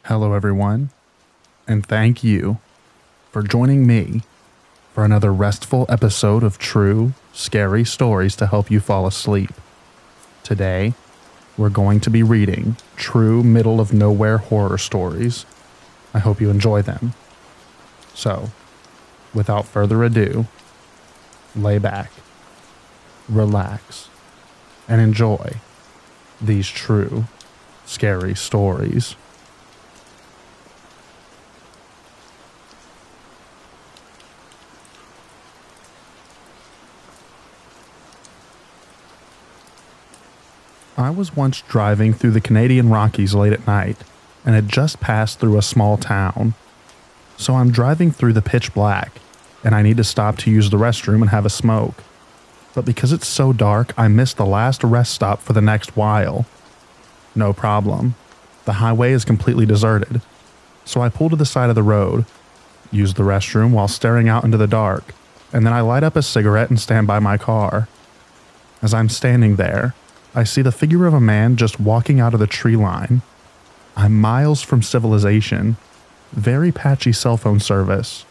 Hello, everyone, and thank you for joining me for another restful episode of true, scary stories to help you fall asleep. Today, we're going to be reading true middle-of-nowhere horror stories. I hope you enjoy them. So, without further ado, lay back, relax, and enjoy these true, scary stories. I was once driving through the Canadian Rockies late at night and had just passed through a small town. So I'm driving through the pitch black and I need to stop to use the restroom and have a smoke. But because it's so dark, I missed the last rest stop for the next while. No problem. The highway is completely deserted. So I pull to the side of the road, use the restroom while staring out into the dark, and then I light up a cigarette and stand by my car. As I'm standing there, I see the figure of a man just walking out of the tree line. I'm miles from civilization, very patchy cell phone service,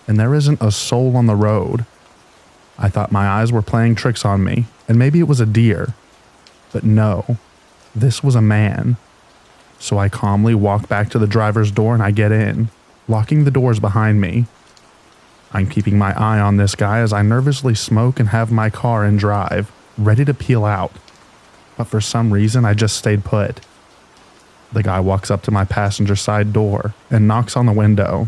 and there isn't a soul on the road. I thought my eyes were playing tricks on me, and maybe it was a deer. But no, this was a man. So I calmly walk back to the driver's door and I get in, locking the doors behind me. I'm keeping my eye on this guy as I nervously smoke and have my car in drive, ready to peel out. But for some reason, I just stayed put. The guy walks up to my passenger side door and knocks on the window.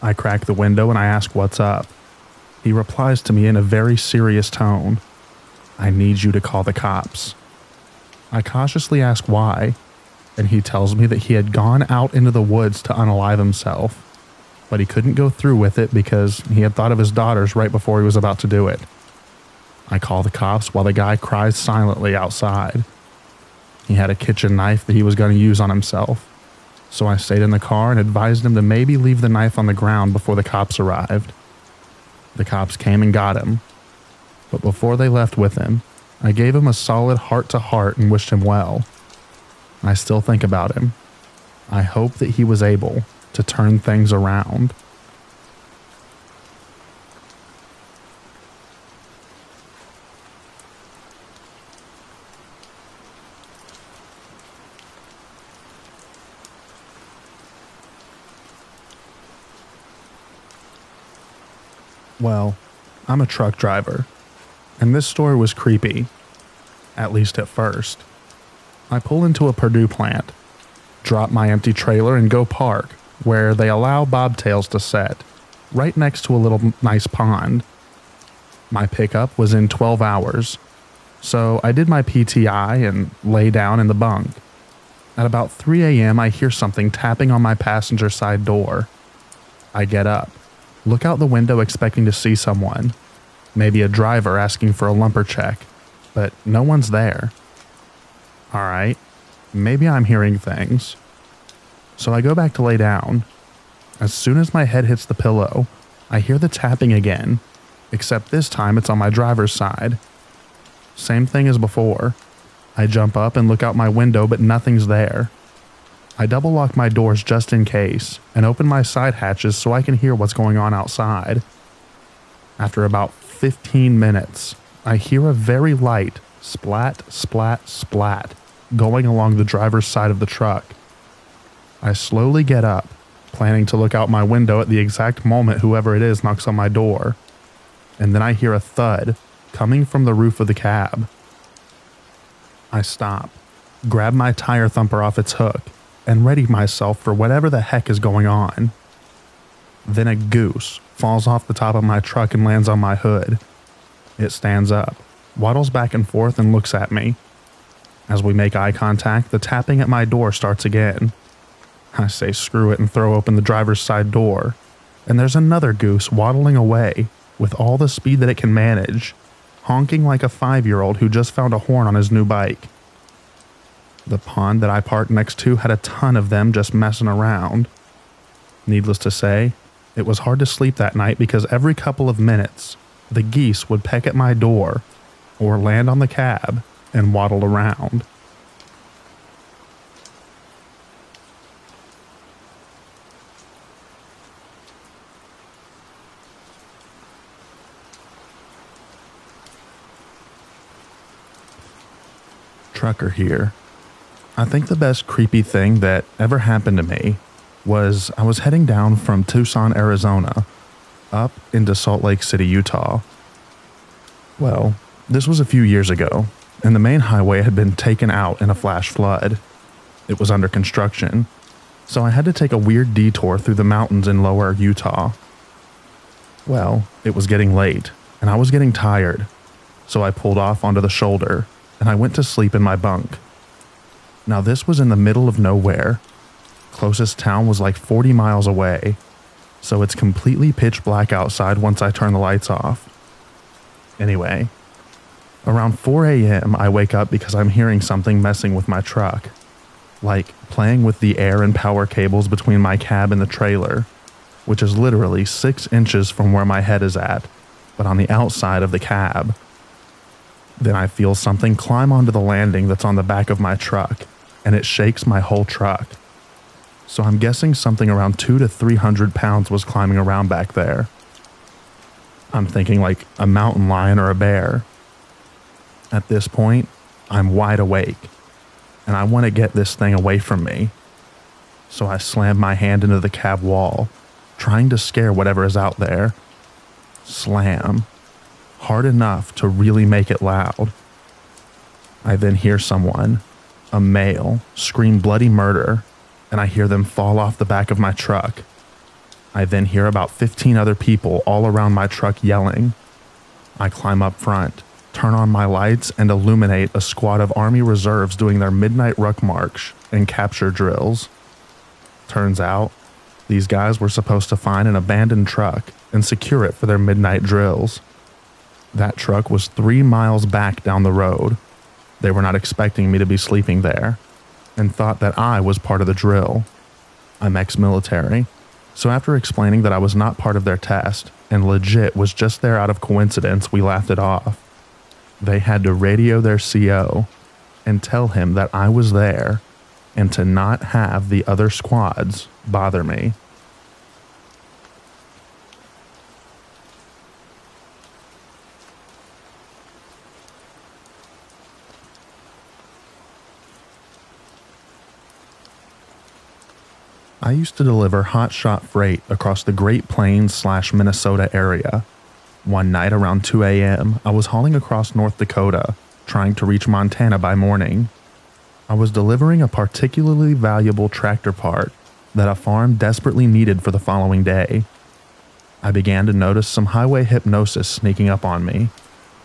I crack the window and I ask what's up. He replies to me in a very serious tone. "I need you to call the cops." I cautiously ask why, and he tells me that he had gone out into the woods to unalive himself, but he couldn't go through with it because he had thought of his daughters right before he was about to do it. I call the cops while the guy cries silently outside. He had a kitchen knife that he was going to use on himself, so I stayed in the car and advised him to maybe leave the knife on the ground before the cops arrived. The cops came and got him, but before they left with him, I gave him a solid heart-to-heart and wished him well. I still think about him. I hope that he was able to turn things around. Well, I'm a truck driver, and this story was creepy, at least at first. I pull into a Purdue plant, drop my empty trailer and go park where they allow bobtails to set, right next to a little nice pond. My pickup was in 12 hours, so I did my PTI and lay down in the bunk. At about 3 a.m. I hear something tapping on my passenger side door. I get up, look out the window expecting to see someone, maybe a driver asking for a lumper check, but no one's there. All right, maybe I'm hearing things. So I go back to lay down. As soon as my head hits the pillow, I hear the tapping again, except this time it's on my driver's side. Same thing as before. I jump up and look out my window, but nothing's there. I double lock my doors just in case and open my side hatches so I can hear what's going on outside. After about 15 minutes, I hear a very light splat, splat, splat going along the driver's side of the truck. I slowly get up, planning to look out my window at the exact moment whoever it is knocks on my door, and then I hear a thud coming from the roof of the cab. I stop, grab my tire thumper off its hook, and ready myself for whatever the heck is going on. Then a goose falls off the top of my truck and lands on my hood. It stands up, waddles back and forth, and looks at me. As we make eye contact, the tapping at my door starts again. I say screw it and throw open the driver's side door, and there's another goose waddling away with all the speed that it can manage, honking like a 5-year-old who just found a horn on his new bike. The pond that I parked next to had a ton of them just messing around. Needless to say, it was hard to sleep that night because every couple of minutes, the geese would peck at my door or land on the cab and waddle around. trucker here. I think the best creepy thing that ever happened to me was I was heading down from Tucson, Arizona, up into Salt Lake City, Utah. Well, this was a few years ago, and the main highway had been taken out in a flash flood. It was under construction, so I had to take a weird detour through the mountains in lower Utah. Well, it was getting late, and I was getting tired, so I pulled off onto the shoulder, and I went to sleep in my bunk. Now this was in the middle of nowhere. Closest town was like 40 miles away, so it's completely pitch black outside once I turn the lights off. Anyway, around 4 a.m. I wake up because I'm hearing something messing with my truck, like playing with the air and power cables between my cab and the trailer, which is literally 6 inches from where my head is at, but on the outside of the cab. Then I feel something climb onto the landing that's on the back of my truck, and it shakes my whole truck. So I'm guessing something around 200 to 300 pounds was climbing around back there. I'm thinking like a mountain lion or a bear. At this point, I'm wide awake, and I want to get this thing away from me. So I slam my hand into the cab wall, trying to scare whatever is out there. Slam. Hard enough to really make it loud. I then hear someone, a male, scream bloody murder, and I hear them fall off the back of my truck. I then hear about 15 other people all around my truck yelling. I climb up front, turn on my lights, and illuminate a squad of Army reserves doing their midnight ruck march and capture drills. Turns out, these guys were supposed to find an abandoned truck and secure it for their midnight drills. That truck was 3 miles back down the road. They were not expecting me to be sleeping there, and thought that I was part of the drill. I'm ex-military, so after explaining that I was not part of their test and legit was just there out of coincidence, we laughed it off. They had to radio their CO and tell him that I was there and to not have the other squads bother me. I used to deliver hotshot freight across the Great Plains/Minnesota area. One night around 2 a.m., I was hauling across North Dakota, trying to reach Montana by morning. I was delivering a particularly valuable tractor part that a farm desperately needed for the following day. I began to notice some highway hypnosis sneaking up on me,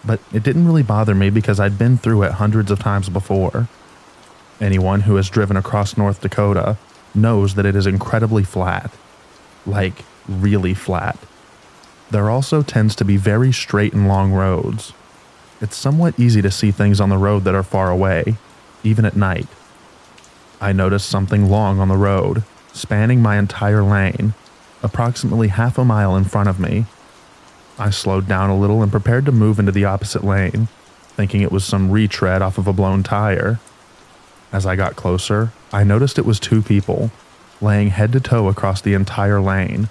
but it didn't really bother me because I'd been through it hundreds of times before. Anyone who has driven across North Dakota knows that it is incredibly flat, like really flat. There also tends to be very straight and long roads. It's somewhat easy to see things on the road that are far away, even at night. I noticed something long on the road, spanning my entire lane, approximately half a mile in front of me. I slowed down a little and prepared to move into the opposite lane, thinking it was some retread off of a blown tire. As I got closer, I noticed it was 2 people, laying head to toe across the entire lane.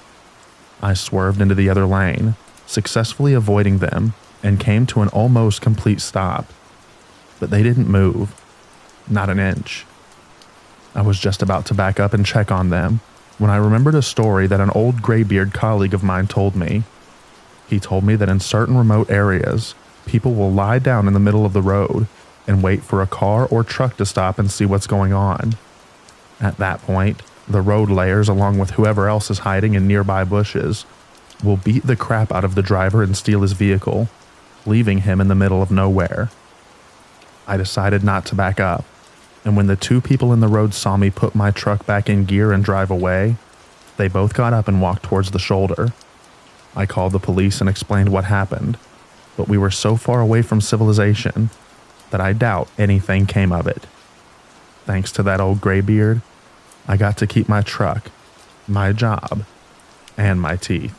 I swerved into the other lane, successfully avoiding them, and came to an almost complete stop. But they didn't move, not an inch. I was just about to back up and check on them when I remembered a story that an old graybeard colleague of mine told me. He told me that in certain remote areas, people will lie down in the middle of the road and wait for a car or truck to stop and see what's going on. At that point, the road layers, along with whoever else is hiding in nearby bushes, will beat the crap out of the driver and steal his vehicle, leaving him in the middle of nowhere. I decided not to back up, and when the 2 people in the road saw me put my truck back in gear and drive away, they both got up and walked towards the shoulder. I called the police and explained what happened, but we were so far away from civilization that I doubt anything came of it. Thanks to that old graybeard, I got to keep my truck, my job, and my teeth.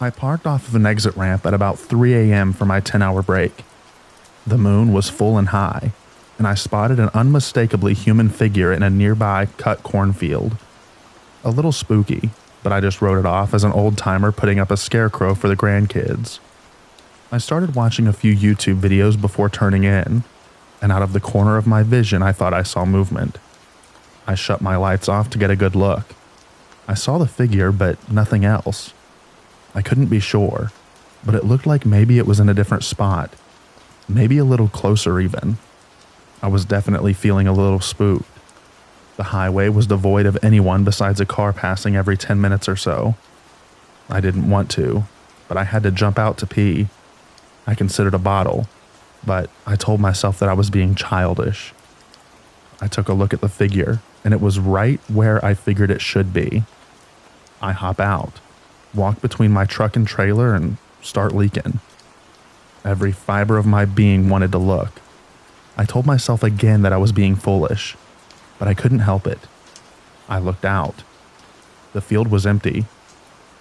I parked off of an exit ramp at about 3 a.m. for my 10-hour break. The moon was full and high, and I spotted an unmistakably human figure in a nearby cut cornfield. A little spooky, but I just wrote it off as an old-timer putting up a scarecrow for the grandkids. I started watching a few YouTube videos before turning in, and out of the corner of my vision I thought I saw movement. I shut my lights off to get a good look. I saw the figure, but nothing else. I couldn't be sure, but it looked like maybe it was in a different spot. Maybe a little closer even. I was definitely feeling a little spooked. The highway was devoid of anyone besides a car passing every 10 minutes or so. I didn't want to, but I had to jump out to pee. I considered a bottle, but I told myself that I was being childish. I took a look at the figure, and it was right where I figured it should be. I hop out, walk between my truck and trailer, and start leaking. Every fiber of my being wanted to look. I told myself again that I was being foolish, but I couldn't help it. I looked out. The field was empty.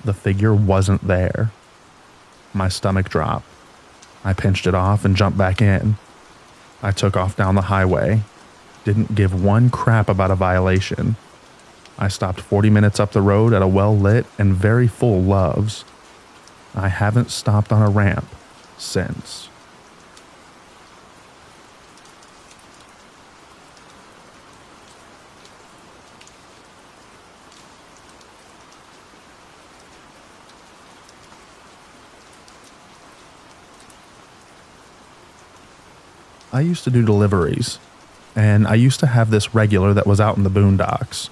The figure wasn't there. My stomach dropped. I pinched it off and jumped back in. I took off down the highway. Didn't give one crap about a violation. I stopped 40 minutes up the road at a well-lit and very full Love's. I haven't stopped on a ramp since. I used to do deliveries, and I used to have this regular that was out in the boondocks,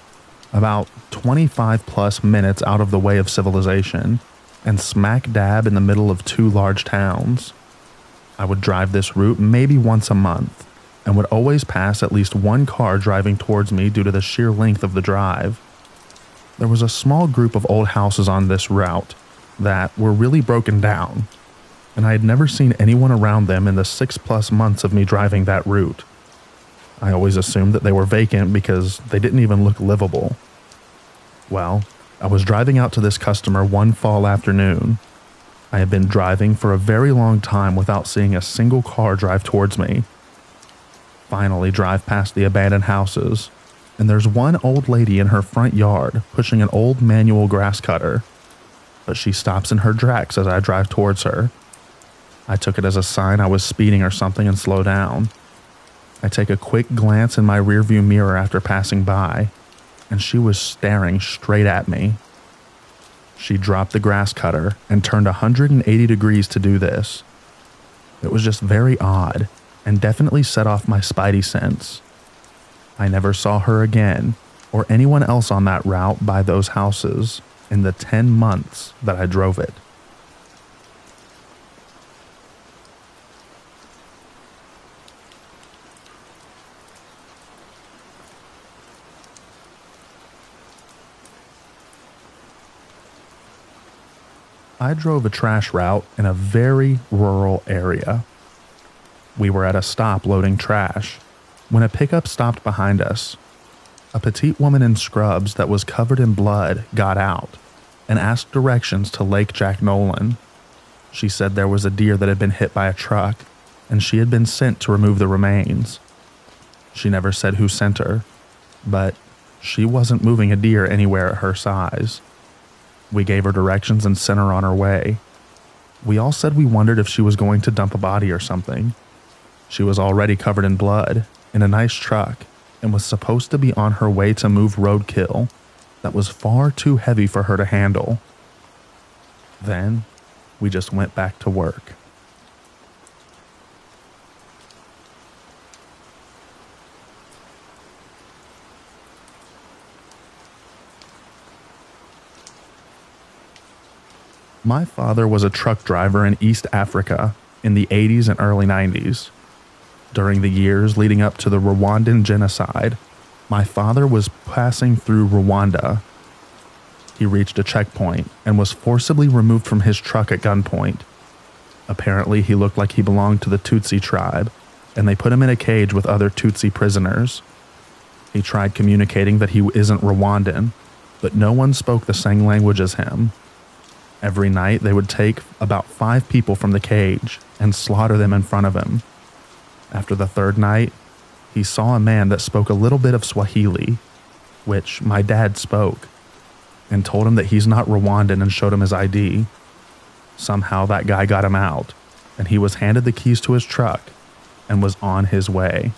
about 25 plus minutes out of the way of civilization, and smack dab in the middle of two large towns. I would drive this route maybe once a month, and would always pass at least one car driving towards me due to the sheer length of the drive. There was a small group of old houses on this route that were really broken down, and I had never seen anyone around them in the 6+ months of me driving that route. I always assumed that they were vacant because they didn't even look livable. Well, I was driving out to this customer one fall afternoon. I had been driving for a very long time without seeing a single car drive towards me. Finally drive past the abandoned houses, and there's one old lady in her front yard pushing an old manual grass cutter, but she stops in her tracks as I drive towards her. I took it as a sign I was speeding or something and slow down. I take a quick glance in my rearview mirror after passing by, and she was staring straight at me. She dropped the grass cutter and turned 180 degrees to do this. It was just very odd and definitely set off my spidey sense. I never saw her again or anyone else on that route by those houses in the 10 months that I drove it. I drove a trash route in a very rural area. We were at a stop loading trash when a pickup stopped behind us. A petite woman in scrubs that was covered in blood got out and asked directions to Lake Jack Nolan. She said there was a deer that had been hit by a truck and she had been sent to remove the remains. She never said who sent her, but she wasn't moving a deer anywhere at her size. We gave her directions and sent her on her way. We all said we wondered if she was going to dump a body or something. She was already covered in blood, in a nice truck, and was supposed to be on her way to move roadkill that was far too heavy for her to handle. Then, we just went back to work. My father was a truck driver in East Africa in the 80s and early 90s. During the years leading up to the Rwandan genocide, my father was passing through Rwanda. He reached a checkpoint and was forcibly removed from his truck at gunpoint. Apparently, he looked like he belonged to the Tutsi tribe, and they put him in a cage with other Tutsi prisoners. He tried communicating that he isn't Rwandan, but no one spoke the same language as him. Every night, they would take about 5 people from the cage and slaughter them in front of him. After the third night, he saw a man that spoke a little bit of Swahili, which my dad spoke, and told him that he's not Rwandan and showed him his ID. Somehow that guy got him out, and he was handed the keys to his truck and was on his way.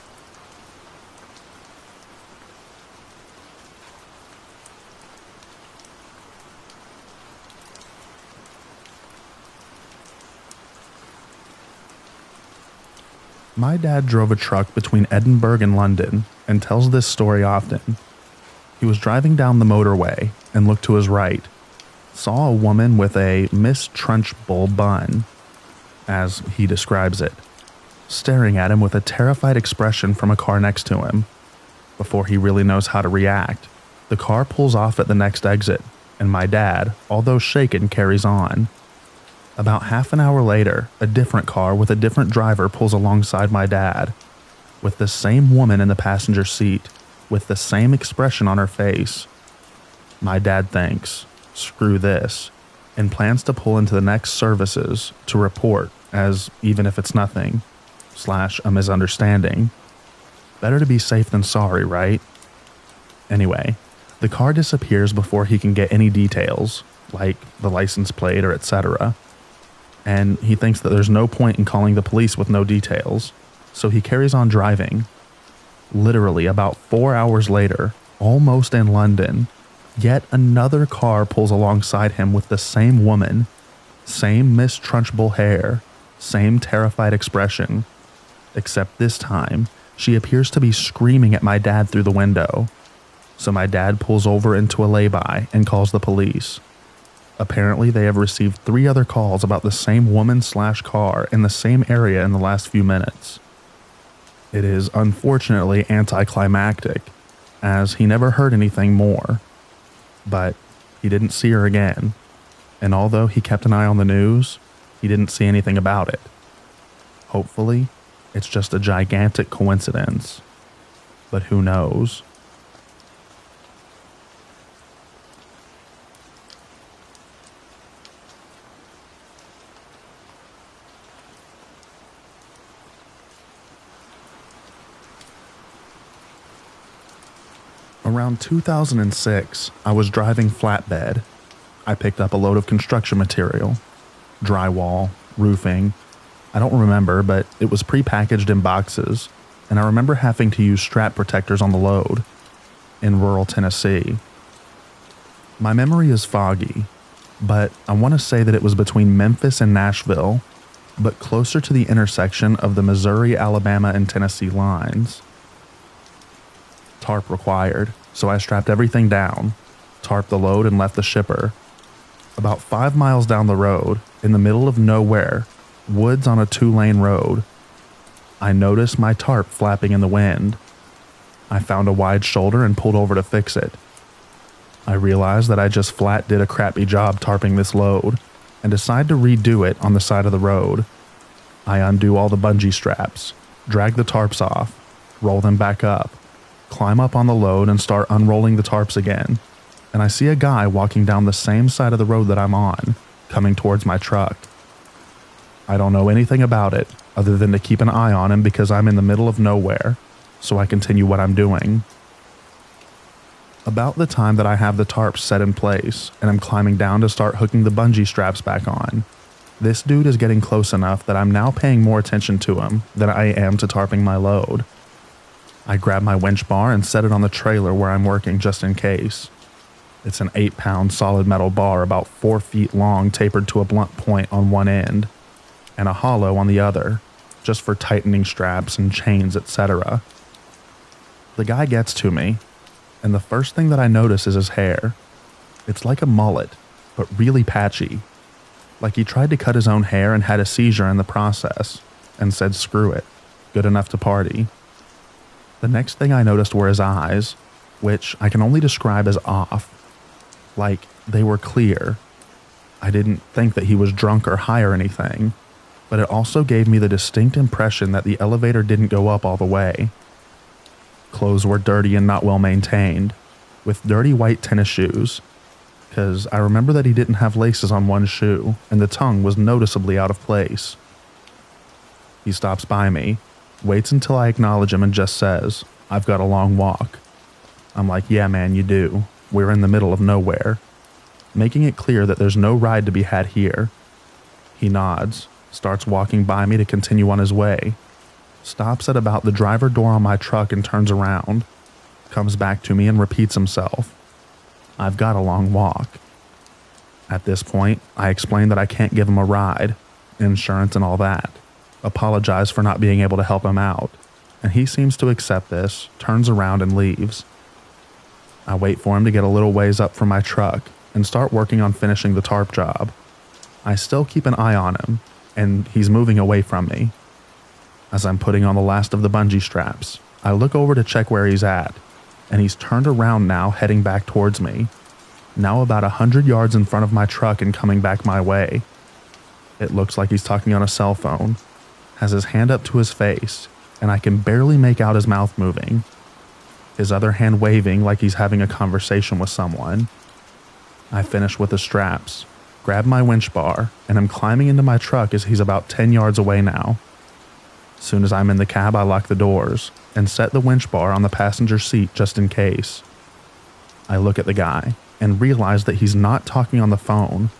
My dad drove a truck between Edinburgh and London and tells this story often. He was driving down the motorway and looked to his right, saw a woman with a Miss Trunchbull bun, as he describes it, staring at him with a terrified expression from a car next to him. Before he really knows how to react, the car pulls off at the next exit, and my dad, although shaken, carries on. About half an hour later, a different car with a different driver pulls alongside my dad, with the same woman in the passenger seat, with the same expression on her face. My dad thinks, screw this, and plans to pull into the next services to report, as even if it's nothing, / a misunderstanding. Better to be safe than sorry, right? Anyway, the car disappears before he can get any details, like the license plate or etc., and he thinks that there's no point in calling the police with no details, so he carries on driving. Literally about 4 hours later, almost in London, yet another car pulls alongside him with the same woman, same Miss Trunchbull hair, same terrified expression, except this time, she appears to be screaming at my dad through the window. So my dad pulls over into a lay-by and calls the police. Apparently, they have received 3 other calls about the same woman/car in the same area in the last few minutes. It is unfortunately anticlimactic, as he never heard anything more. But he didn't see her again, and although he kept an eye on the news, he didn't see anything about it. Hopefully, it's just a gigantic coincidence. But who knows? Around 2006, I was driving flatbed. I picked up a load of construction material, drywall, roofing. I don't remember, but it was prepackaged in boxes, and I remember having to use strap protectors on the load in rural Tennessee. My memory is foggy, but I want to say that it was between Memphis and Nashville, but closer to the intersection of the Missouri, Alabama, and Tennessee lines. Tarp required, so I strapped everything down, tarped the load, and left the shipper. About 5 miles down the road, in the middle of nowhere, woods on a 2-lane road, I noticed my tarp flapping in the wind. I found a wide shoulder and pulled over to fix it. I realized that I just flat did a crappy job tarping this load, and decided to redo it on the side of the road. I undo all the bungee straps, drag the tarps off, roll them back up, climb up on the load and start unrolling the tarps again, and I see a guy walking down the same side of the road that I'm on, coming towards my truck. I don't know anything about it other than to keep an eye on him because I'm in the middle of nowhere, so I continue what I'm doing. About the time that I have the tarps set in place and I'm climbing down to start hooking the bungee straps back on, this dude is getting close enough that I'm now paying more attention to him than I am to tarping my load. I grab my winch bar and set it on the trailer where I'm working just in case. It's an 8-pound solid metal bar about 4 feet long tapered to a blunt point on one end, and a hollow on the other, just for tightening straps and chains, etc. The guy gets to me, and the first thing that I notice is his hair. It's like a mullet, but really patchy. Like he tried to cut his own hair and had a seizure in the process, and said screw it, good enough to party. The next thing I noticed were his eyes, which I can only describe as off. Like, they were clear. I didn't think that he was drunk or high or anything, but it also gave me the distinct impression that the elevator didn't go up all the way. Clothes were dirty and not well maintained, with dirty white tennis shoes, because I remember that he didn't have laces on one shoe, and the tongue was noticeably out of place. He stops by me, waits until I acknowledge him and just says, "I've got a long walk." I'm like, "Yeah, man, you do. We're in the middle of nowhere," making it clear that there's no ride to be had here. He nods, starts walking by me to continue on his way, stops at about the driver door on my truck and turns around, comes back to me and repeats himself. "I've got a long walk." At this point, I explain that I can't give him a ride, insurance and all that, apologize for not being able to help him out, and he seems to accept this, turns around and leaves. I wait for him to get a little ways up from my truck and start working on finishing the tarp job. I still keep an eye on him, and he's moving away from me. As I'm putting on the last of the bungee straps, I look over to check where he's at, and he's turned around now heading back towards me, now about 100 yards in front of my truck and coming back my way. It looks like he's talking on a cell phone, has his hand up to his face, and I can barely make out his mouth moving, his other hand waving like he's having a conversation with someone. I finish with the straps, grab my winch bar, and am climbing into my truck as he's about 10 yards away now. Soon as I'm in the cab, I lock the doors and set the winch bar on the passenger seat just in case. I look at the guy and realize that he's not talking on the phone,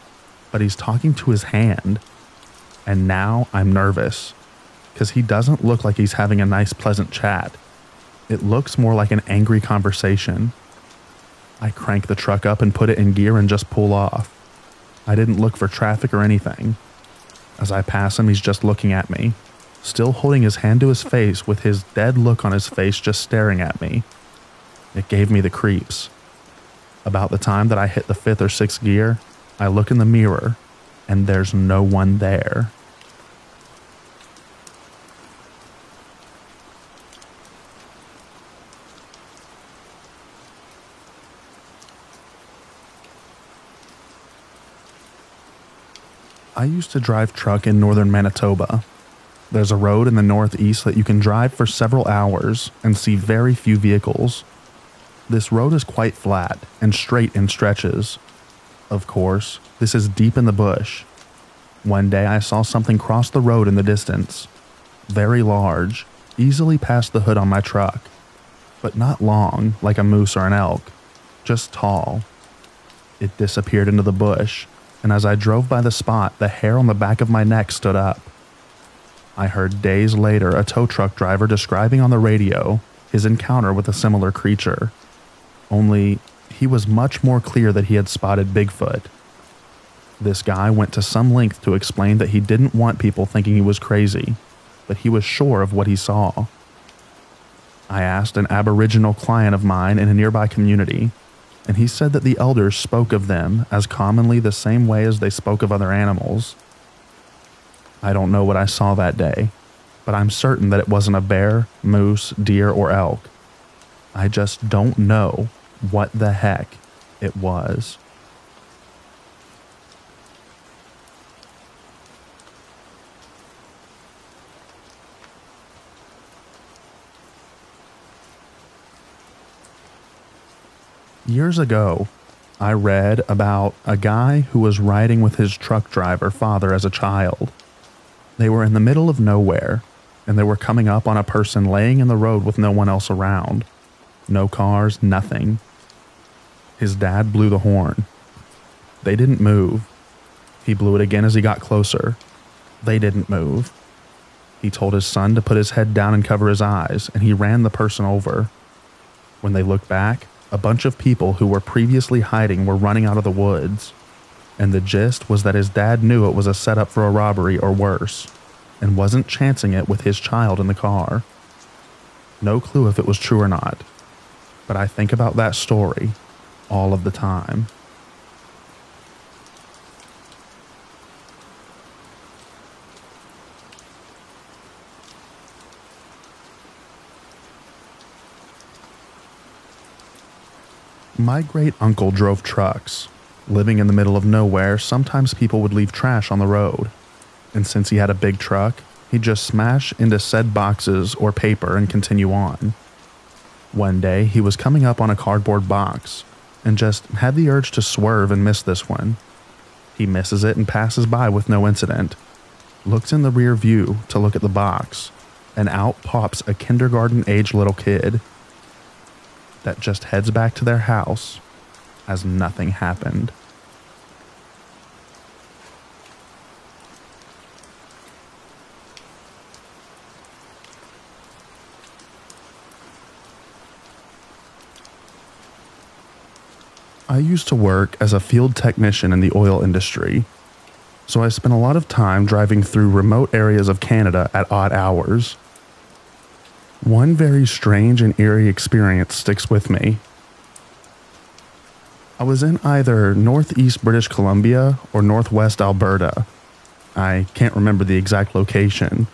but he's talking to his hand. And now I'm nervous, because he doesn't look like he's having a nice pleasant chat. It looks more like an angry conversation. I crank the truck up and put it in gear and just pull off. I didn't look for traffic or anything. As I pass him, he's just looking at me, still holding his hand to his face with his dead look on his face just staring at me. It gave me the creeps. About the time that I hit the 5th or 6th gear, I look in the mirror, and there's no one there. I used to drive truck in northern Manitoba. There's a road in the northeast that you can drive for several hours and see very few vehicles. This road is quite flat and straight in stretches. Of course, this is deep in the bush. One day I saw something cross the road in the distance. Very large, easily past the hood on my truck, but not long like a moose or an elk, just tall. It disappeared into the bush, and as I drove by the spot, the hair on the back of my neck stood up. I heard days later a tow truck driver describing on the radio his encounter with a similar creature. Only, he was much more clear that he had spotted Bigfoot. This guy went to some length to explain that he didn't want people thinking he was crazy, but he was sure of what he saw. I asked an Aboriginal client of mine in a nearby community, and he said that the elders spoke of them as commonly the same way as they spoke of other animals. I don't know what I saw that day, but I'm certain that it wasn't a bear, moose, deer, or elk. I just don't know what the heck it was. Years ago, I read about a guy who was riding with his truck driver father as a child. They were in the middle of nowhere, and they were coming up on a person laying in the road with no one else around. No cars, nothing. His dad blew the horn. They didn't move. He blew it again as he got closer. They didn't move. He told his son to put his head down and cover his eyes, and he ran the person over. When they looked back, a bunch of people who were previously hiding were running out of the woods, and the gist was that his dad knew it was a setup for a robbery or worse, and wasn't chancing it with his child in the car. No clue if it was true or not, but I think about that story all of the time. My great-uncle drove trucks. Living in the middle of nowhere, sometimes people would leave trash on the road. And since he had a big truck, he'd just smash into said boxes or paper and continue on. One day, he was coming up on a cardboard box and just had the urge to swerve and miss this one. He misses it and passes by with no incident. Looks in the rear view to look at the box and out pops a kindergarten-age little kid that just heads back to their house as nothing happened. I used to work as a field technician in the oil industry, so I spent a lot of time driving through remote areas of Canada at odd hours. One very strange and eerie experience sticks with me. I was in either northeast British Columbia or northwest Alberta. I can't remember the exact location,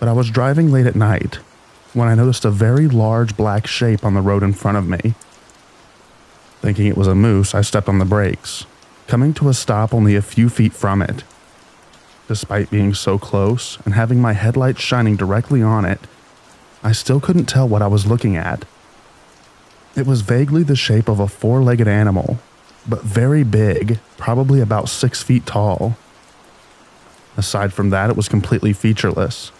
but I was driving late at night when I noticed a very large black shape on the road in front of me. Thinking it was a moose, I stepped on the brakes, coming to a stop only a few feet from it. Despite being so close and having my headlights shining directly on it, I still couldn't tell what I was looking at. It was vaguely the shape of a four-legged animal, but very big, probably about 6 feet tall. Aside from that, it was completely featureless.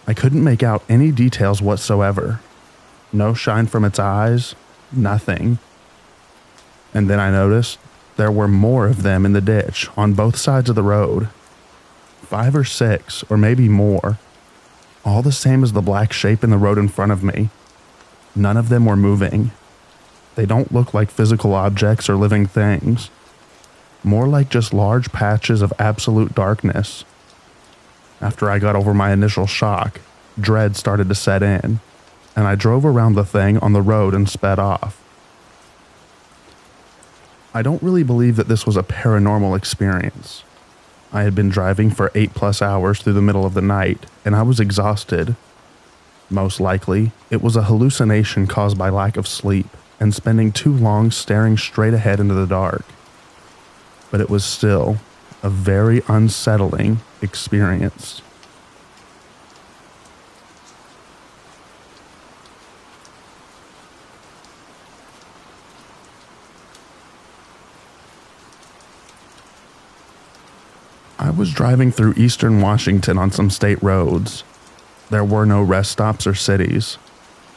I couldn't make out any details whatsoever. No shine from its eyes, nothing. And then I noticed there were more of them in the ditch on both sides of the road. 5 or 6, or maybe more. All the same as the black shape in the road in front of me. None of them were moving. They don't look like physical objects or living things. More like just large patches of absolute darkness. After I got over my initial shock, dread started to set in, and I drove around the thing on the road and sped off. I don't really believe that this was a paranormal experience. I had been driving for 8+ hours through the middle of the night, and I was exhausted. Most likely, it was a hallucination caused by lack of sleep and spending too long staring straight ahead into the dark. But it was still a very unsettling experience. I was driving through eastern Washington on some state roads. There were no rest stops or cities,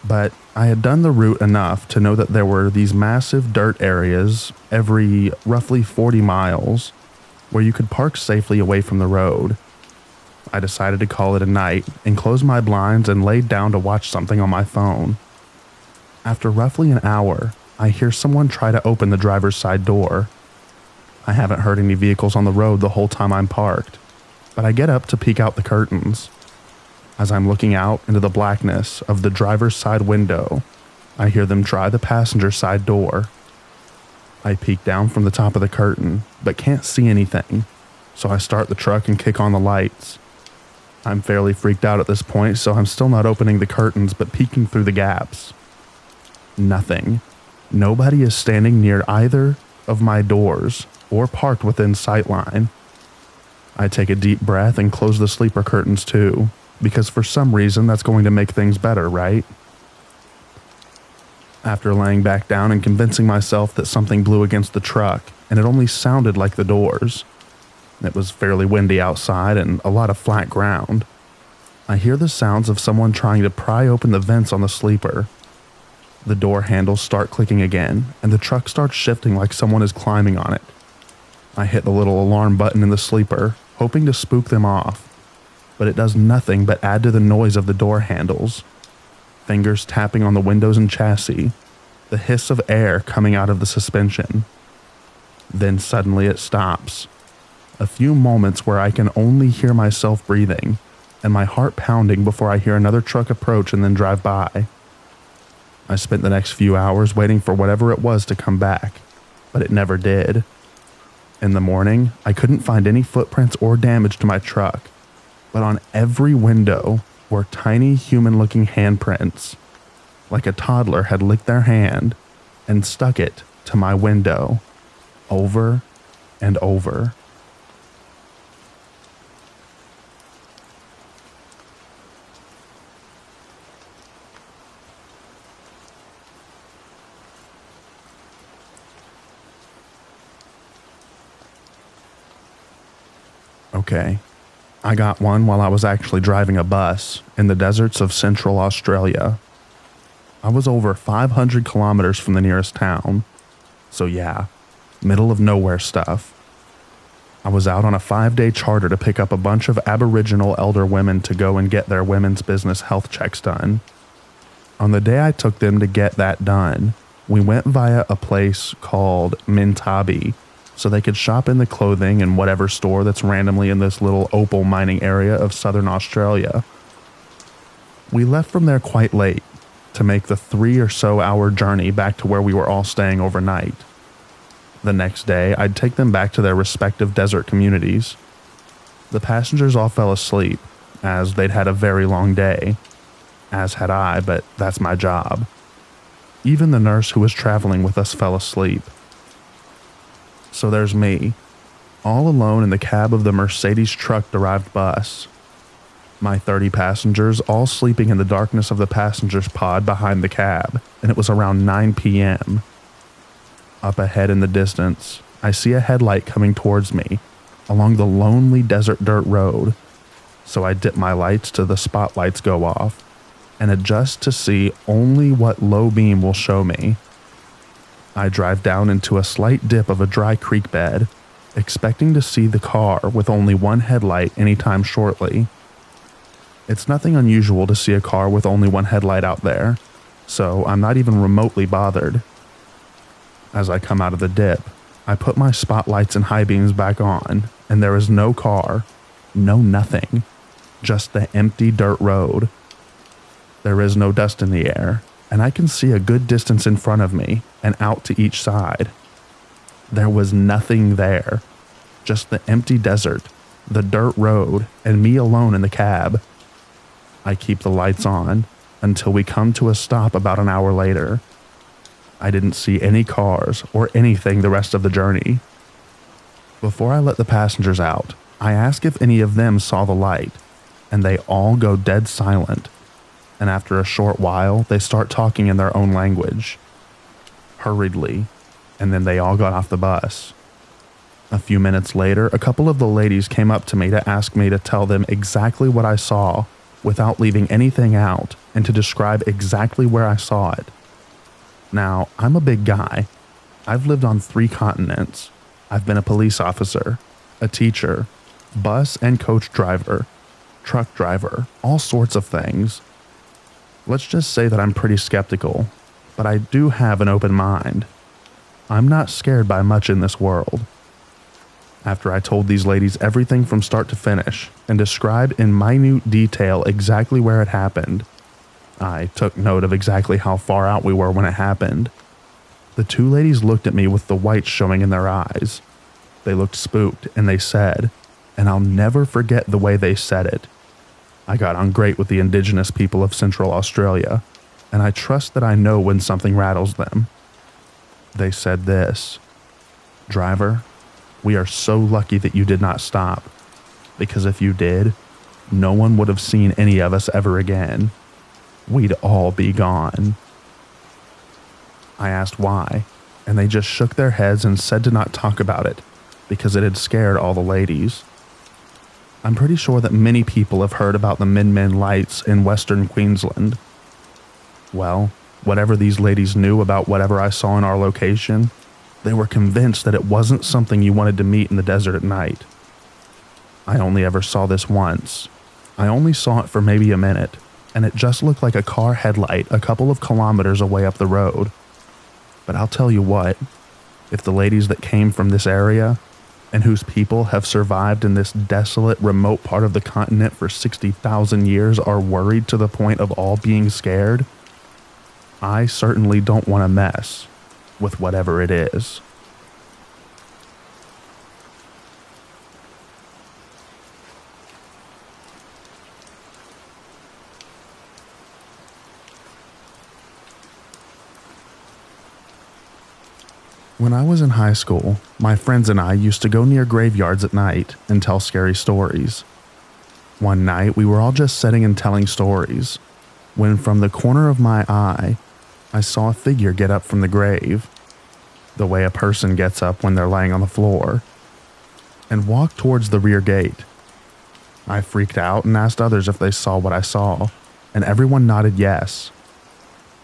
but I had done the route enough to know that there were these massive dirt areas every roughly 40 miles where you could park safely away from the road. I decided to call it a night and closed my blinds and laid down to watch something on my phone. After roughly an hour, I hear someone try to open the driver's side door. I haven't heard any vehicles on the road the whole time I'm parked, but I get up to peek out the curtains. As I'm looking out into the blackness of the driver's side window, I hear them try the passenger side door. I peek down from the top of the curtain, but can't see anything, so I start the truck and kick on the lights. I'm fairly freaked out at this point, so I'm still not opening the curtains but peeking through the gaps. Nothing. Nobody is standing near either of my doors or parked within sightline. I take a deep breath and close the sleeper curtains too, because for some reason that's going to make things better, right? After laying back down and convincing myself that something blew against the truck and it only sounded like the doors, it was fairly windy outside and a lot of flat ground, I hear the sounds of someone trying to pry open the vents on the sleeper. The door handles start clicking again, and the truck starts shifting like someone is climbing on it. I hit the little alarm button in the sleeper, hoping to spook them off, but it does nothing but add to the noise of the door handles. Fingers tapping on the windows and chassis, the hiss of air coming out of the suspension. Then suddenly it stops. A few moments where I can only hear myself breathing, and my heart pounding before I hear another truck approach and then drive by. I spent the next few hours waiting for whatever it was to come back, but it never did. In the morning, I couldn't find any footprints or damage to my truck, but on every window were tiny human-looking handprints, like a toddler had licked their hand and stuck it to my window, over and over. Okay, I got one while I was actually driving a bus in the deserts of Central Australia. I was over 500 kilometers from the nearest town, so yeah, middle of nowhere stuff. I was out on a 5-day charter to pick up a bunch of Aboriginal elder women to go and get their women's business health checks done. On the day I took them to get that done, we went via a place called Mintabi, so they could shop in the clothing in whatever store that's randomly in this little opal mining area of southern Australia. We left from there quite late to make the 3 or so hour journey back to where we were all staying overnight. The next day, I'd take them back to their respective desert communities. The passengers all fell asleep, as they'd had a very long day. As had I, but that's my job. Even the nurse who was traveling with us fell asleep. So there's me, all alone in the cab of the Mercedes truck-derived bus. My 30 passengers all sleeping in the darkness of the passenger's pod behind the cab, and it was around 9 p.m. Up ahead in the distance, I see a headlight coming towards me along the lonely desert dirt road, so I dip my lights till the spotlights go off and adjust to see only what low beam will show me. I drive down into a slight dip of a dry creek bed, expecting to see the car with only one headlight anytime shortly. It's nothing unusual to see a car with only one headlight out there, so I'm not even remotely bothered. As I come out of the dip, I put my spotlights and high beams back on, and there is no car, no nothing, just the empty dirt road. There is no dust in the air, and I can see a good distance in front of me and out to each side. There was nothing there, just the empty desert, the dirt road, and me alone in the cab. I keep the lights on until we come to a stop about an hour later. I didn't see any cars or anything the rest of the journey. Before I let the passengers out, I ask if any of them saw the light, and they all go dead silent. And after a short while, they start talking in their own language, hurriedly, and then they all got off the bus. A few minutes later, a couple of the ladies came up to me to ask me to tell them exactly what I saw without leaving anything out and to describe exactly where I saw it. Now, I'm a big guy. I've lived on 3 continents. I've been a police officer, a teacher, bus and coach driver, truck driver, all sorts of things. Let's just say that I'm pretty skeptical, but I do have an open mind. I'm not scared by much in this world. After I told these ladies everything from start to finish and described in minute detail exactly where it happened, I took note of exactly how far out we were when it happened. The 2 ladies looked at me with the whites showing in their eyes. They looked spooked and they said, and I'll never forget the way they said it. I got on great with the indigenous people of Central Australia, and I trust that I know when something rattles them. They said this, "Driver, we are so lucky that you did not stop, because if you did, no one would have seen any of us ever again. We'd all be gone." I asked why, and they just shook their heads and said to not talk about it, because it had scared all the ladies. I'm pretty sure that many people have heard about the Min Min lights in Western Queensland. Well, whatever these ladies knew about whatever I saw in our location, they were convinced that it wasn't something you wanted to meet in the desert at night. I only ever saw this once. I only saw it for maybe a minute, and it just looked like a car headlight a couple of kilometers away up the road. But I'll tell you what, if the ladies that came from this area and whose people have survived in this desolate, remote part of the continent for 60,000 years are worried to the point of all being scared, I certainly don't want to mess with whatever it is. When I was in high school, my friends and I used to go near graveyards at night and tell scary stories. One night, we were all just sitting and telling stories, when from the corner of my eye, I saw a figure get up from the grave, the way a person gets up when they're laying on the floor, and walk towards the rear gate. I freaked out and asked others if they saw what I saw, and everyone nodded yes.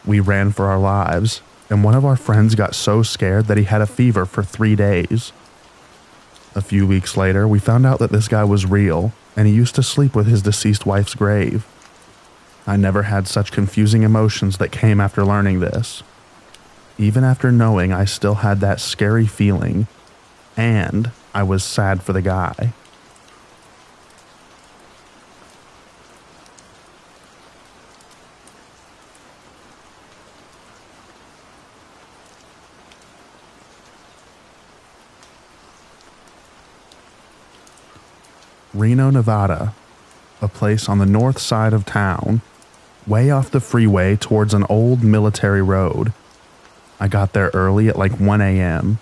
We ran for our lives, and one of our friends got so scared that he had a fever for 3 days. A few weeks later, we found out that this guy was real, and he used to sleep with his deceased wife's grave. I never had such confusing emotions that came after learning this. Even after knowing, I still had that scary feeling, and I was sad for the guy. Reno, Nevada, a place on the north side of town, way off the freeway towards an old military road. I got there early at like 1 a.m.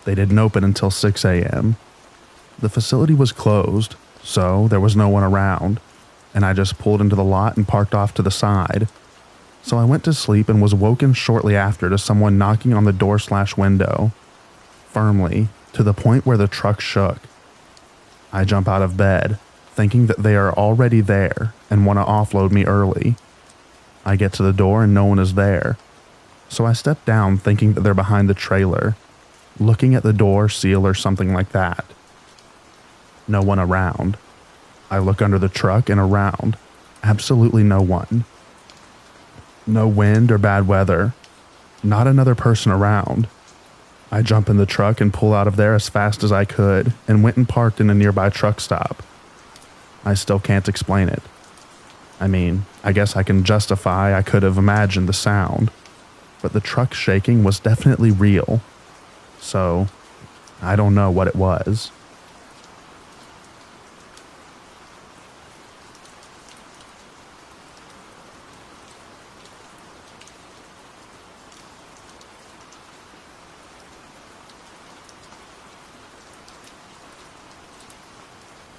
They didn't open until 6 a.m. The facility was closed, so there was no one around, and I just pulled into the lot and parked off to the side. So I went to sleep and was woken shortly after to someone knocking on the door/window, firmly, to the point where the truck shook. I jump out of bed, thinking that they are already there and want to offload me early. I get to the door and no one is there, so I step down thinking that they're behind the trailer, looking at the door seal or something like that. No one around. I look under the truck and around. Absolutely no one. No wind or bad weather. Not another person around. I jump in the truck and pull out of there as fast as I could and went and parked in a nearby truck stop. I still can't explain it. I mean, I guess I can justify I could have imagined the sound, but the truck shaking was definitely real. So, I don't know what it was.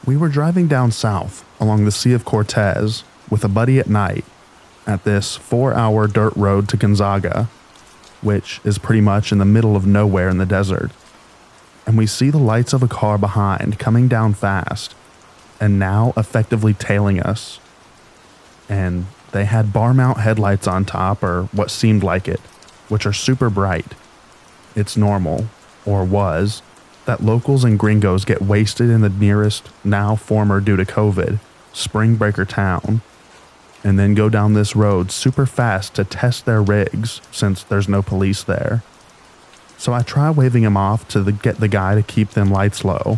We were driving down south along the Sea of Cortez with a buddy at night at this 4-hour dirt road to Gonzaga, which is pretty much in the middle of nowhere in the desert. And we see the lights of a car behind coming down fast and now effectively tailing us. And they had bar mount headlights on top, or what seemed like it, which are super bright. It's normal, or was, that locals and gringos get wasted in the nearest, now former due to COVID, Spring Breaker town, and then go down this road super fast to test their rigs since there's no police there. So I try waving him off to get the guy to keep them lights low,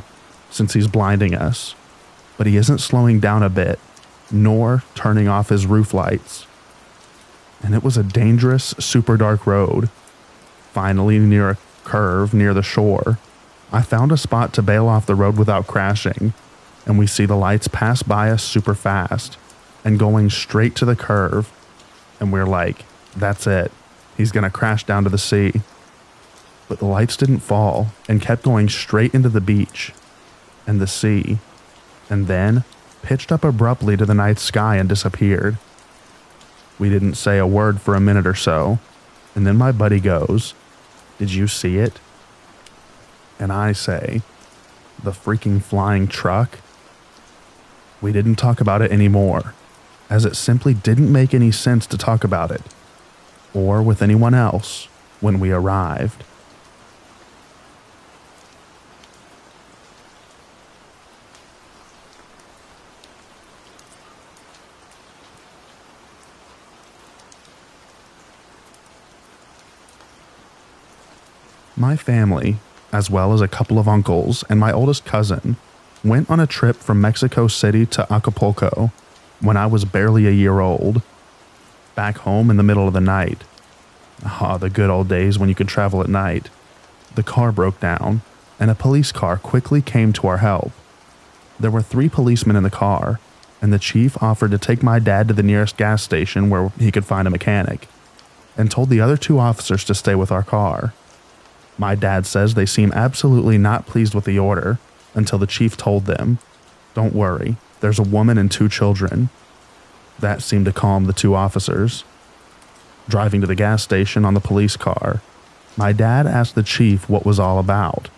since he's blinding us, but he isn't slowing down a bit, nor turning off his roof lights. And it was a dangerous, super dark road. Finally, near a curve near the shore, I found a spot to bail off the road without crashing, and we see the lights pass by us super fast and going straight to the curve, and we're like, that's it, he's gonna crash down to the sea. But the lights didn't fall and kept going straight into the beach and the sea, and then pitched up abruptly to the night sky and disappeared. We didn't say a word for a minute or so, and then my buddy goes, "Did you see it?" And I say, "The freaking flying truck?" We didn't talk about it anymore, as it simply didn't make any sense to talk about it, or with anyone else, when we arrived. My family, as well as a couple of uncles and my oldest cousin, went on a trip from Mexico City to Acapulco when I was barely a year old. Back home in the middle of the night. Ah, the good old days when you could travel at night. The car broke down, and a police car quickly came to our help. There were 3 policemen in the car, and the chief offered to take my dad to the nearest gas station where he could find a mechanic, and told the other 2 officers to stay with our car. My dad says they seem absolutely not pleased with the order until the chief told them, "Don't worry, there's a woman and 2 children." That seemed to calm the 2 officers. Driving to the gas station on the police car, my dad asked the chief what was all about.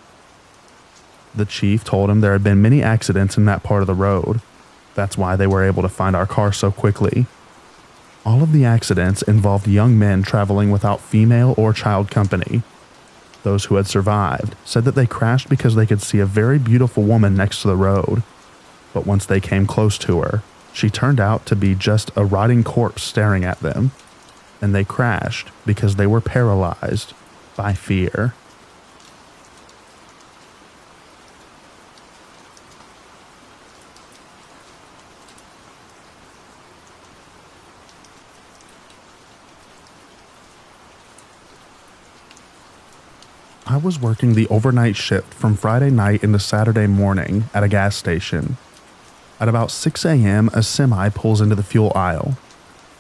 The chief told him there had been many accidents in that part of the road, That's why they were able to find our car so quickly. All of the accidents involved young men traveling without female or child company. Those who had survived said that they crashed because they could see a very beautiful woman next to the road, but once they came close to her, she turned out to be just a rotting corpse staring at them, and they crashed because they were paralyzed by fear. I was working the overnight shift from Friday night into Saturday morning at a gas station. At about 6 a.m., a semi pulls into the fuel aisle.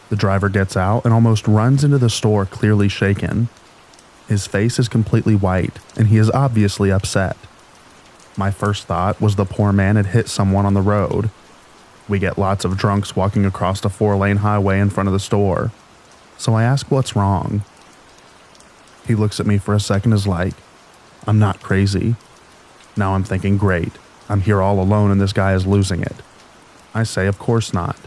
The driver gets out and almost runs into the store, clearly shaken. His face is completely white, and he is obviously upset. My first thought was the poor man had hit someone on the road. We get lots of drunks walking across a 4-lane highway in front of the store, so I ask what's wrong. He looks at me for a second and is like, "I'm not crazy." Now I'm thinking, great, I'm here all alone and this guy is losing it. I say, of course not.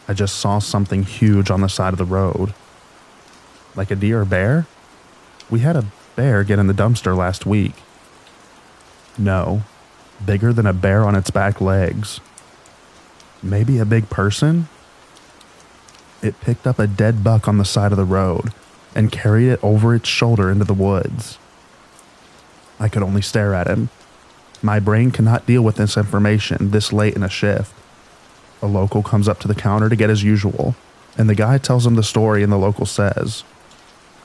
I just saw something huge on the side of the road. Like a deer or bear? We had a bear get in the dumpster last week. No, bigger than a bear on its back legs. Maybe a big person? It picked up a dead buck on the side of the road and carried it over its shoulder into the woods. I could only stare at him. My brain cannot deal with this information this late in a shift. A local comes up to the counter to get his usual, and the guy tells him the story, and the local says,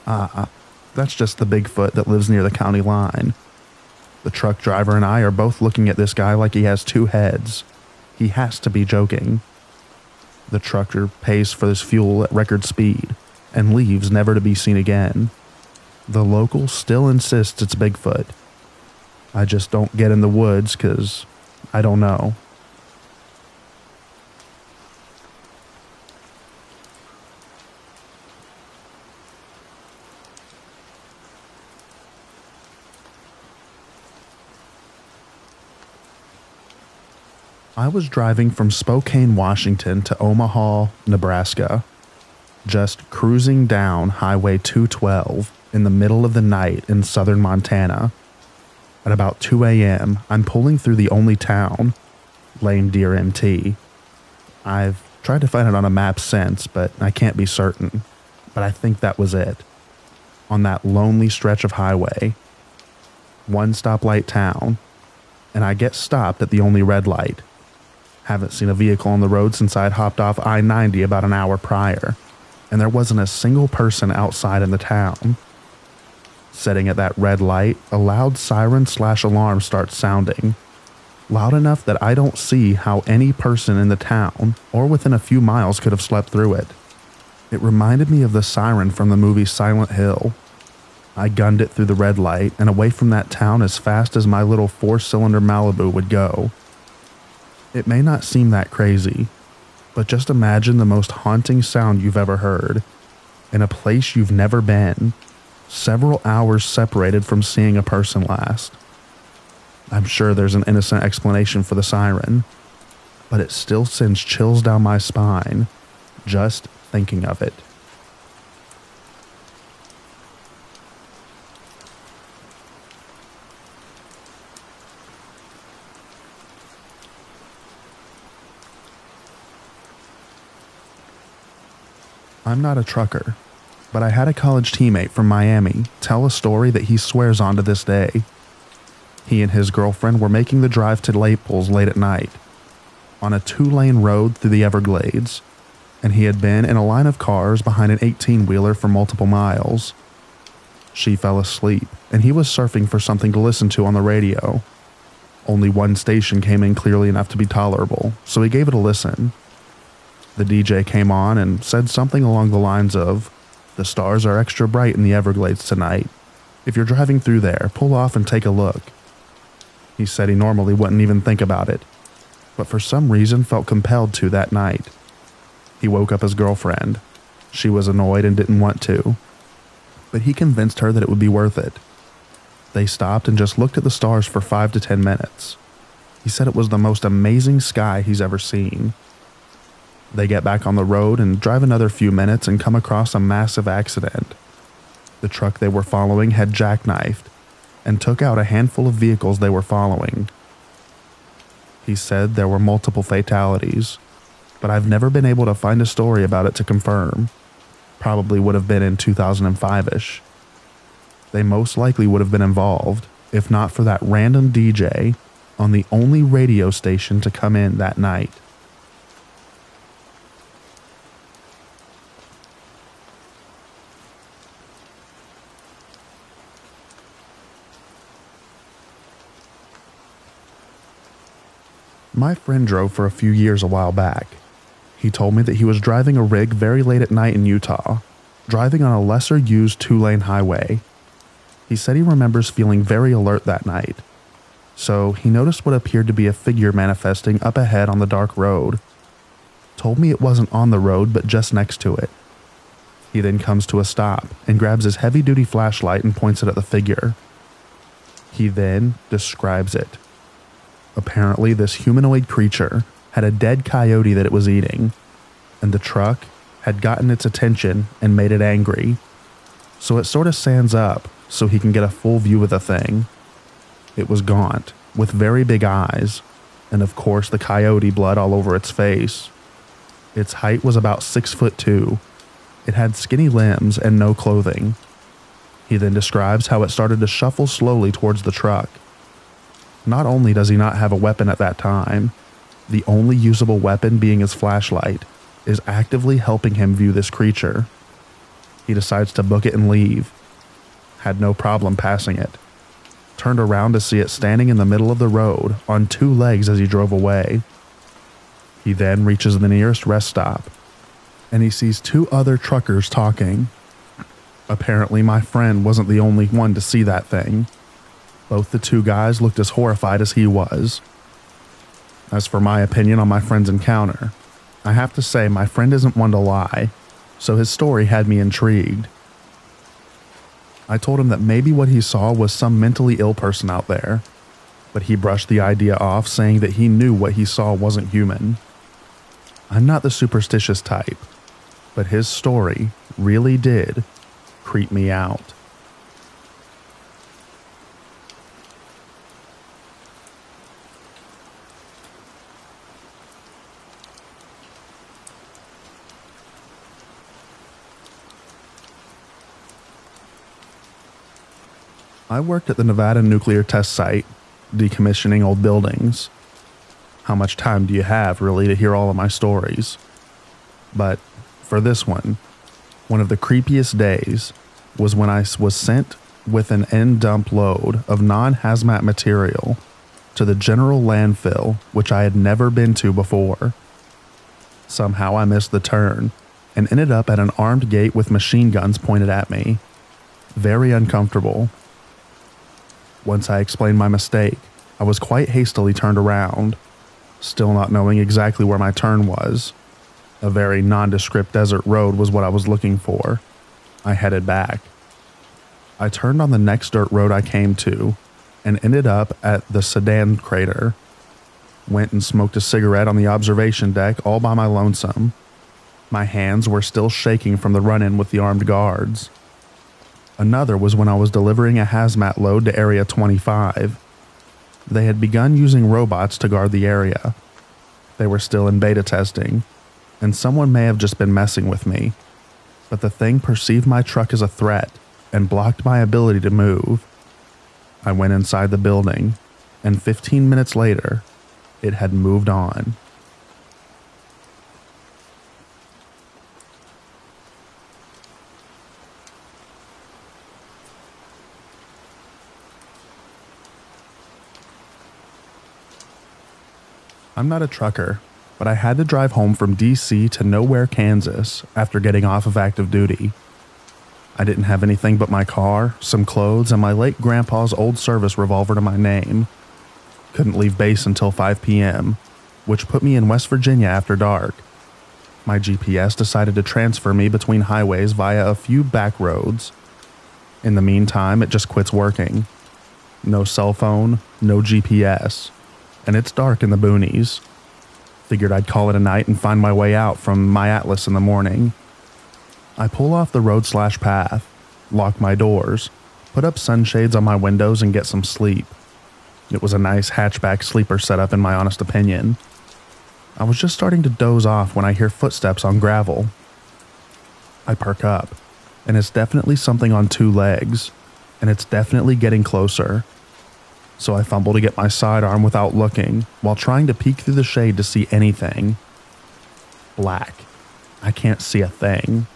that's just the Bigfoot that lives near the county line. The truck driver and I are both looking at this guy like he has two heads. He has to be joking. The trucker pays for his fuel at record speed and leaves never to be seen again. The local still insists it's Bigfoot. I just don't get in the woods because I don't know. I was driving from Spokane, Washington to Omaha, Nebraska, just cruising down Highway 212 in the middle of the night in southern Montana. At about 2 a.m., I'm pulling through the only town, Lame Deer MT. I've tried to find it on a map since, but I can't be certain. But I think that was it. On that lonely stretch of highway. One stoplight town, and I get stopped at the only red light. Haven't seen a vehicle on the road since I'd hopped off I-90 about an hour prior, and there wasn't a single person outside in the town. Sitting at that red light, a loud siren/alarm starts sounding. Loud enough that I don't see how any person in the town or within a few miles could have slept through it. It reminded me of the siren from the movie Silent Hill. I gunned it through the red light and away from that town as fast as my little 4-cylinder Malibu would go. It may not seem that crazy, but just imagine the most haunting sound you've ever heard, in a place you've never been, several hours separated from seeing a person last. I'm sure there's an innocent explanation for the siren, but it still sends chills down my spine, just thinking of it. I'm not a trucker, but I had a college teammate from Miami tell a story that he swears on to this day. He and his girlfriend were making the drive to Naples late at night, on a 2-lane road through the Everglades, and he had been in a line of cars behind an 18-wheeler for multiple miles. She fell asleep, and he was surfing for something to listen to on the radio. Only one station came in clearly enough to be tolerable, so he gave it a listen. The DJ came on and said something along the lines of, "The stars are extra bright in the Everglades tonight. If you're driving through there, pull off and take a look." He said he normally wouldn't even think about it, but for some reason felt compelled to that night. He woke up his girlfriend. She was annoyed and didn't want to, but he convinced her that it would be worth it. They stopped and just looked at the stars for 5 to 10 minutes. He said it was the most amazing sky he's ever seen. They get back on the road and drive another few minutes and come across a massive accident. The truck they were following had jackknifed and took out a handful of vehicles they were following. He said there were multiple fatalities, but I've never been able to find a story about it to confirm. Probably would have been in 2005-ish. They most likely would have been involved, if not for that random DJ on the only radio station to come in that night. My friend drove for a few years a while back. He told me that he was driving a rig very late at night in Utah, driving on a lesser used 2-lane highway. He said he remembers feeling very alert that night. So he noticed what appeared to be a figure manifesting up ahead on the dark road. Told me it wasn't on the road but just next to it. He then comes to a stop and grabs his heavy-duty flashlight and points it at the figure. He then describes it. Apparently, this humanoid creature had a dead coyote that it was eating, and the truck had gotten its attention and made it angry. So it sort of stands up so he can get a full view of the thing. It was gaunt, with very big eyes, and of course the coyote blood all over its face. Its height was about 6'2". It had skinny limbs and no clothing. He then describes how it started to shuffle slowly towards the truck. Not only does he not have a weapon at that time, the only usable weapon being his flashlight is actively helping him view this creature. He decides to book it and leave. Had no problem passing it. Turned around to see it standing in the middle of the road on 2 legs as he drove away. He then reaches the nearest rest stop, and he sees 2 other truckers talking. Apparently my friend wasn't the only one to see that thing. Both the 2 guys looked as horrified as he was. As for my opinion on my friend's encounter, I have to say my friend isn't one to lie, so his story had me intrigued. I told him that maybe what he saw was some mentally ill person out there, but he brushed the idea off, saying that he knew what he saw wasn't human. I'm not the superstitious type, but his story really did creep me out. I worked at the Nevada nuclear test site, decommissioning old buildings. How much time do you have, really, to hear all of my stories? But for this one of the creepiest days was when I was sent with an end dump load of non-hazmat material to the general landfill, which I had never been to before. Somehow I missed the turn and ended up at an armed gate with machine guns pointed at me. Very uncomfortable. Once I explained my mistake, I was quite hastily turned around, still not knowing exactly where my turn was. A very nondescript desert road was what I was looking for. I headed back. I turned on the next dirt road I came to and ended up at the Sedan crater. Went and smoked a cigarette on the observation deck all by my lonesome. My hands were still shaking from the run-in with the armed guards. Another was when I was delivering a hazmat load to Area 25. They had begun using robots to guard the area. They were still in beta testing, and someone may have just been messing with me, but the thing perceived my truck as a threat and blocked my ability to move. I went inside the building, and 15 minutes later, it had moved on. I'm not a trucker, but I had to drive home from DC to Nowhere, Kansas after getting off of active duty. I didn't have anything but my car, some clothes, and my late grandpa's old service revolver to my name. Couldn't leave base until 5 p.m., which put me in West Virginia after dark. My GPS decided to transfer me between highways via a few back roads. In the meantime, it just quits working. No cell phone, no GPS. and it's dark in the boonies. Figured I'd call it a night and find my way out from my Atlas in the morning. I pull off the road/path, lock my doors, put up sunshades on my windows and get some sleep. It was a nice hatchback sleeper setup in my honest opinion. I was just starting to doze off when I hear footsteps on gravel. I perk up, and it's definitely something on 2 legs, and it's definitely getting closer. So I fumble to get my sidearm without looking, while trying to peek through the shade to see anything. Black. I can't see a thing.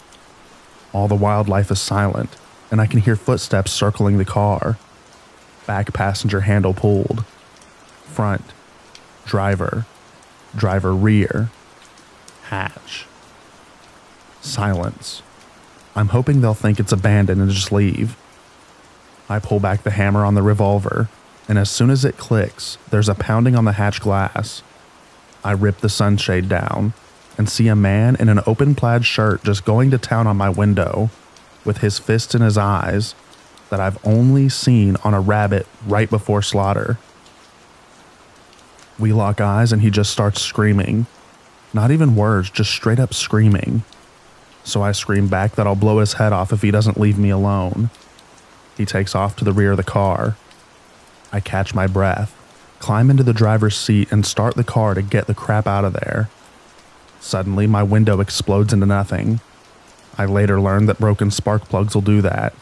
All the wildlife is silent, and I can hear footsteps circling the car. Back passenger handle pulled. Front. Driver. Driver rear. Hatch. Silence. I'm hoping they'll think it's abandoned and just leave. I pull back the hammer on the revolver, and as soon as it clicks, there's a pounding on the hatch glass. I rip the sunshade down and see a man in an open plaid shirt just going to town on my window with his fist in his eyes that I've only seen on a rabbit right before slaughter. We lock eyes and he just starts screaming. Not even words, just straight up screaming. So I scream back that I'll blow his head off if he doesn't leave me alone. He takes off to the rear of the car. I catch my breath, climb into the driver's seat and start the car to get the crap out of there. Suddenly, my window explodes into nothing. I later learned that broken spark plugs will do that,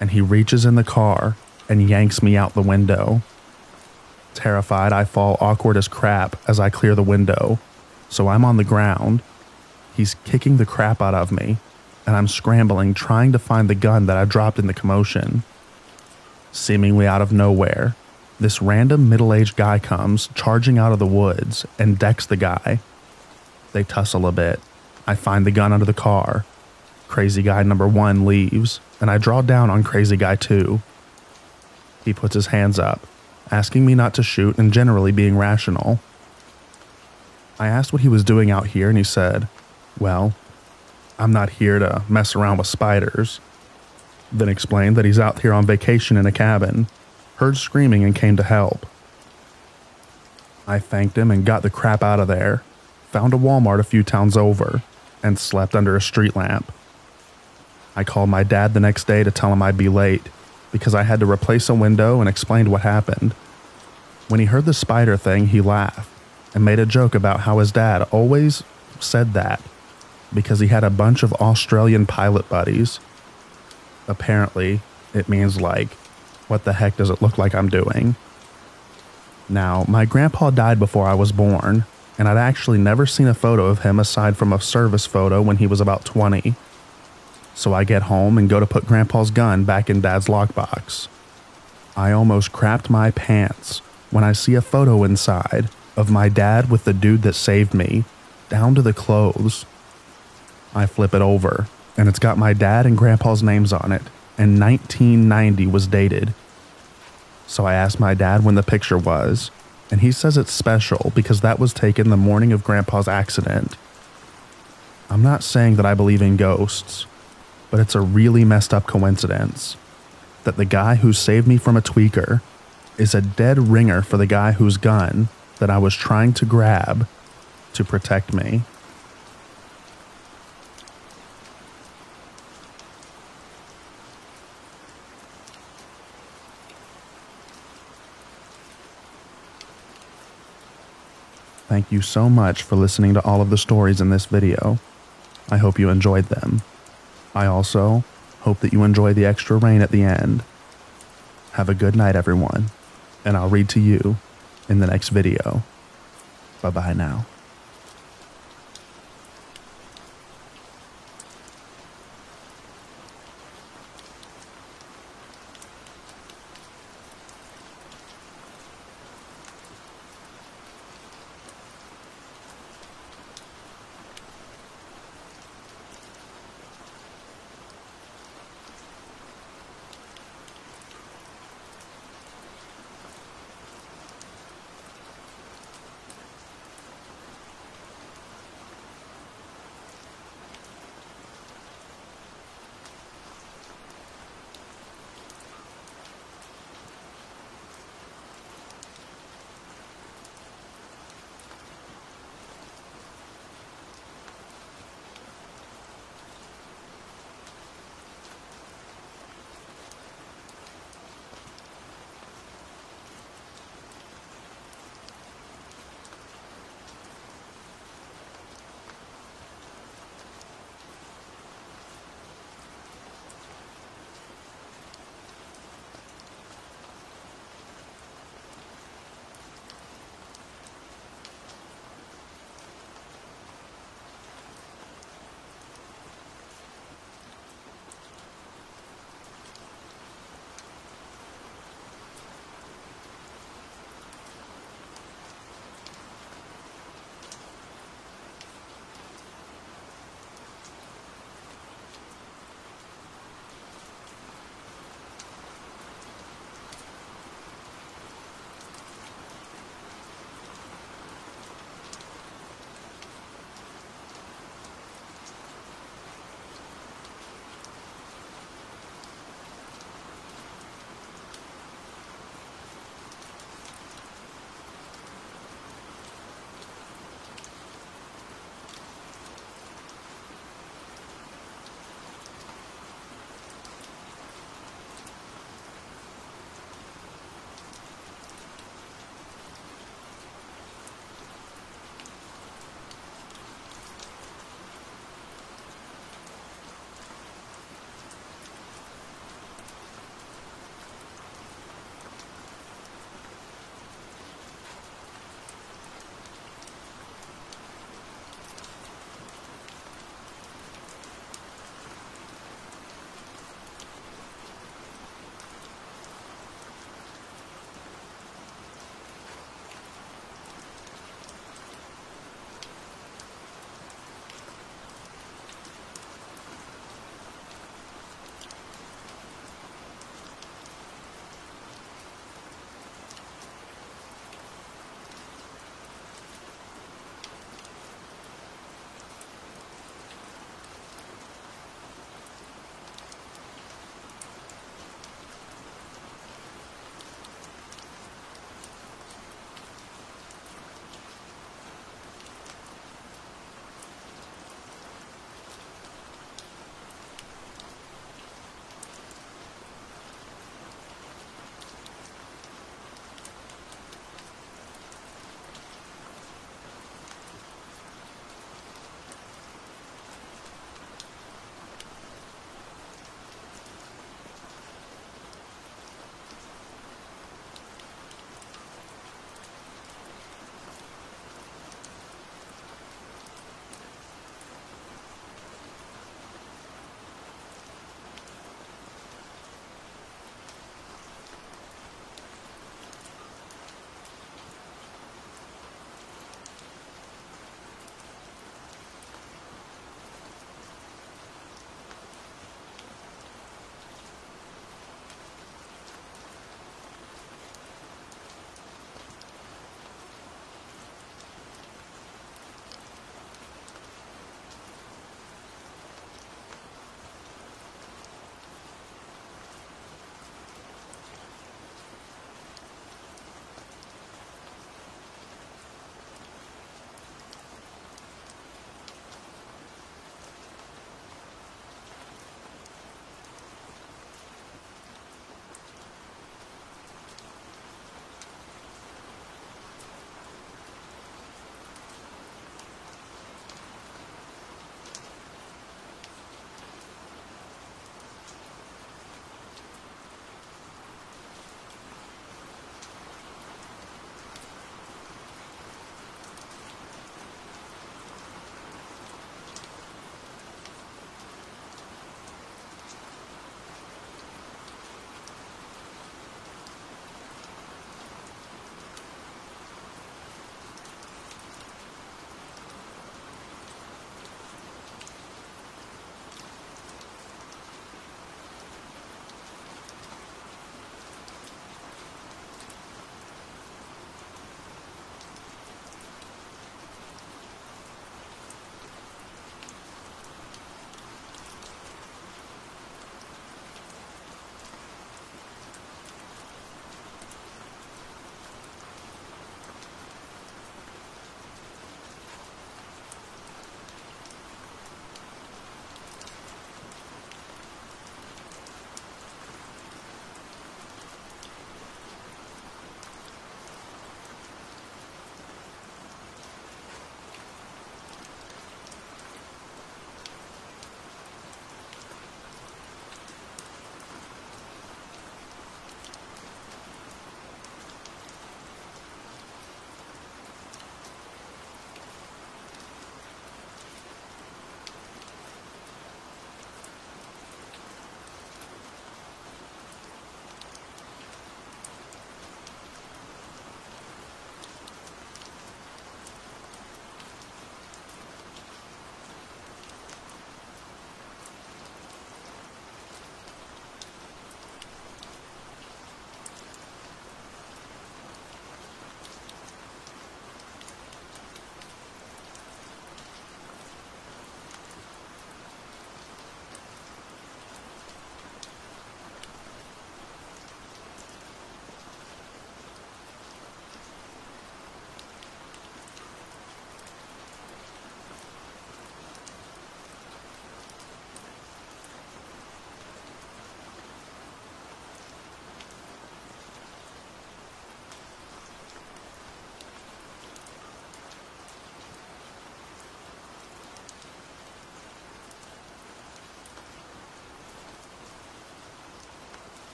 and he reaches in the car and yanks me out the window. Terrified, I fall awkward as crap as I clear the window, so I'm on the ground. He's kicking the crap out of me, and I'm scrambling trying to find the gun that I dropped in the commotion. Seemingly out of nowhere, this random middle-aged guy comes charging out of the woods and decks the guy. They tussle a bit. I find the gun under the car. Crazy guy number 1 leaves, and I draw down on crazy guy 2. He puts his hands up, asking me not to shoot and generally being rational. I asked what he was doing out here, and he said, "Well, I'm not here to mess around with spiders." Then explained that he's out here on vacation in a cabin, heard screaming and came to help. I thanked him and got the crap out of there, found a Walmart a few towns over, and slept under a street lamp. I called my dad the next day to tell him I'd be late, because I had to replace a window and explained what happened. When he heard the spider thing, he laughed and made a joke about how his dad always said that because he had a bunch of Australian pilot buddies. Apparently, it means like, what the heck does it look like I'm doing? Now, my grandpa died before I was born, and I'd actually never seen a photo of him aside from a service photo when he was about 20. So I get home and go to put grandpa's gun back in dad's lockbox. I almost crapped my pants when I see a photo inside of my dad with the dude that saved me, down to the clothes. I flip it over, and it's got my dad and grandpa's names on it, and 1990 was dated. So I asked my dad when the picture was, and he says it's special because that was taken the morning of grandpa's accident. I'm not saying that I believe in ghosts, but it's a really messed up coincidence that the guy who saved me from a tweaker is a dead ringer for the guy whose gun that I was trying to grab to protect me. Thank you so much for listening to all of the stories in this video. I hope you enjoyed them. I also hope that you enjoy the extra rain at the end. Have a good night, everyone, and I'll read to you in the next video. Bye-bye now.